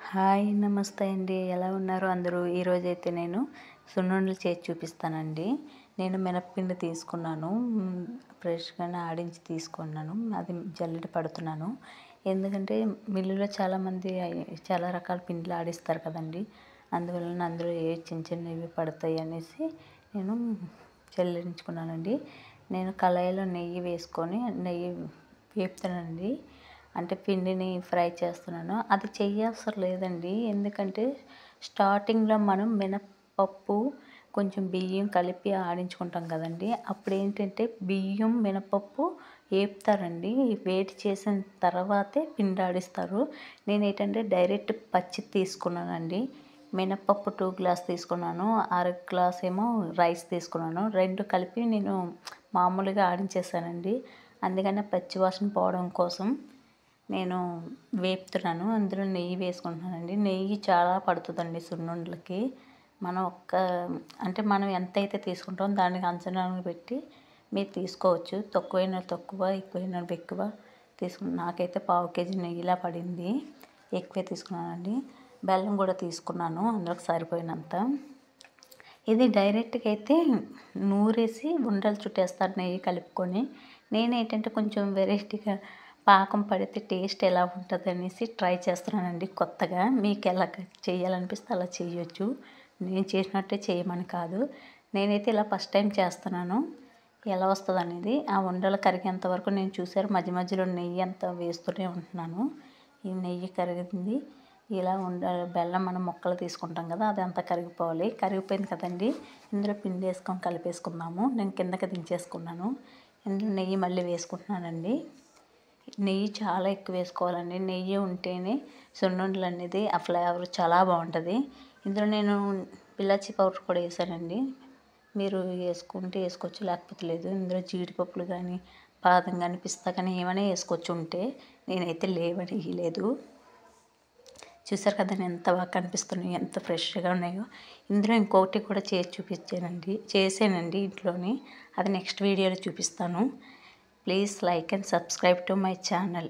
Hi నమస్తే అండి. ఎలా ఉన్నారు అందరూ? ఈరోజైతే నేను సున్నుండలు చేసి చూపిస్తానండి. నేను మినపపిండి తీసుకున్నాను. ఫ్రెష్‌గానే ఆడించి తీసుకున్నాను. అది జల్లెడ పడుతున్నాను. ఎందుకంటే మిల్లులో చాలామంది చాలా రకాల పిండిలు ఆడిస్తారు కదండీ! అందువలన అందులో ఏ చిన్న చిన్నవి పడతాయి అనేసి నేను జల్లించుకున్నానండి. నేను కళాయిలో నెయ్యి వేసుకొని నెయ్యి వేపుతానండి. అంటే పిండిని ఫ్రై చేస్తున్నాను. అది చెయ్యవసరం లేదండి. ఎందుకంటే స్టార్టింగ్‌లో మనం మినపప్పు, కొంచెం బియ్యం కలిపి ఆడించుకుంటాం కదండీ! అప్పుడేంటంటే బియ్యం, మినపప్పు ఏపుతారండి. వేడి చేసిన తర్వాతే పిండి ఆడిస్తారు. నేనేంటంటే డైరెక్ట్ పచ్చిది తీసుకున్నానండి. మినపప్పు 2 గ్లాస్ తీసుకున్నాను. అర గ్లాస్ ఏమో రైస్ తీసుకున్నాను. 2 కలిపి నేను మామూలుగా ఆడించేసానండి. అందుకనే పచ్చి వాసన పోవడం కోసం నేను వేపుతున్నాను. అందులో నెయ్యి వేసుకుంటున్నానండి. నెయ్యి చాలా పడుతుందండి సున్నుండలకి. మనం ఎంతైతే తీసుకుంటామో దానికి అంచనాలు పెట్టి మీరు తీసుకోవచ్చు. తక్కువైనా తక్కువ, ఎక్కువైనా ఎక్కువ నాకైతే పావు కేజీ నెయ్యిలా పడింది. ఎక్కువే తీసుకున్నానండి. బెల్లం కూడా తీసుకున్నాను అందులోకి సరిపోయినంత. ఇది డైరెక్ట్‌గా అయితే నూరేసి ఉండలు చుట్టేస్తారు నెయ్యి కలుపుకొని. నేనేంటంటే కొంచెం వెరైటీగా పాకం పడితే టేస్ట్ ఎలా ఉంటదనేసి ట్రై చేస్తున్నానండి కొత్తగా. మీకెలా చేయాలనిపిస్తే అలా చేయొచ్చు. నేను చేసినట్టే చేయమని కాదు. నేనైతే ఇలా ఫస్ట్ టైం చేస్తున్నాను. ఎలా వస్తదనేది. ఆ ఉండలు కరిగేంత వరకు నేను చూసారు మధ్య మధ్యలో నెయ్యి అంతా వేస్తూనే ఉంటున్నాను. ఈ నెయ్యి కరిగింది. ఇలా బెల్లం మనం ముక్కలు తీసుకుంటాం కదా! అదంతా కరిగిపోవాలి. కరిగిపోయింది కదండీ! ఇందులో పిండేసుకొని కలిపేసుకుందాము. నేను కిందకి దించేసుకున్నాను. ఇందులో నెయ్యి మళ్ళీ వేసుకుంటున్నానండి. నెయ్యి చాలా ఎక్కువ వేసుకోవాలండి. నెయ్యి ఉంటేనే సున్నుండలు అనేది ఆ ఫ్లేవర్ చాలా బాగుంటుంది. ఇందులో నేను ఇలాచీ పౌడర్ కూడా వేసానండి. మీరు వేసుకుంటే వేసుకోవచ్చు, లేకపోతే లేదు. ఇందులో జీడిపప్పులు కానీ, బాదం కానీ, పిస్తా కానీ ఏమైనా వేసుకోవచ్చు ఉంటే. నేనైతే లేవని వేయలేదు. చూసారు కదండి ఎంత బాగా కనిపిస్తున్నాయో, ఎంత ఫ్రెష్‌గా ఉన్నాయో. ఇందులో ఇంకొకటి కూడా చేసానండి ఇంట్లోని. అది నెక్స్ట్ వీడియోలో చూపిస్తాను. Please like and subscribe to my channel.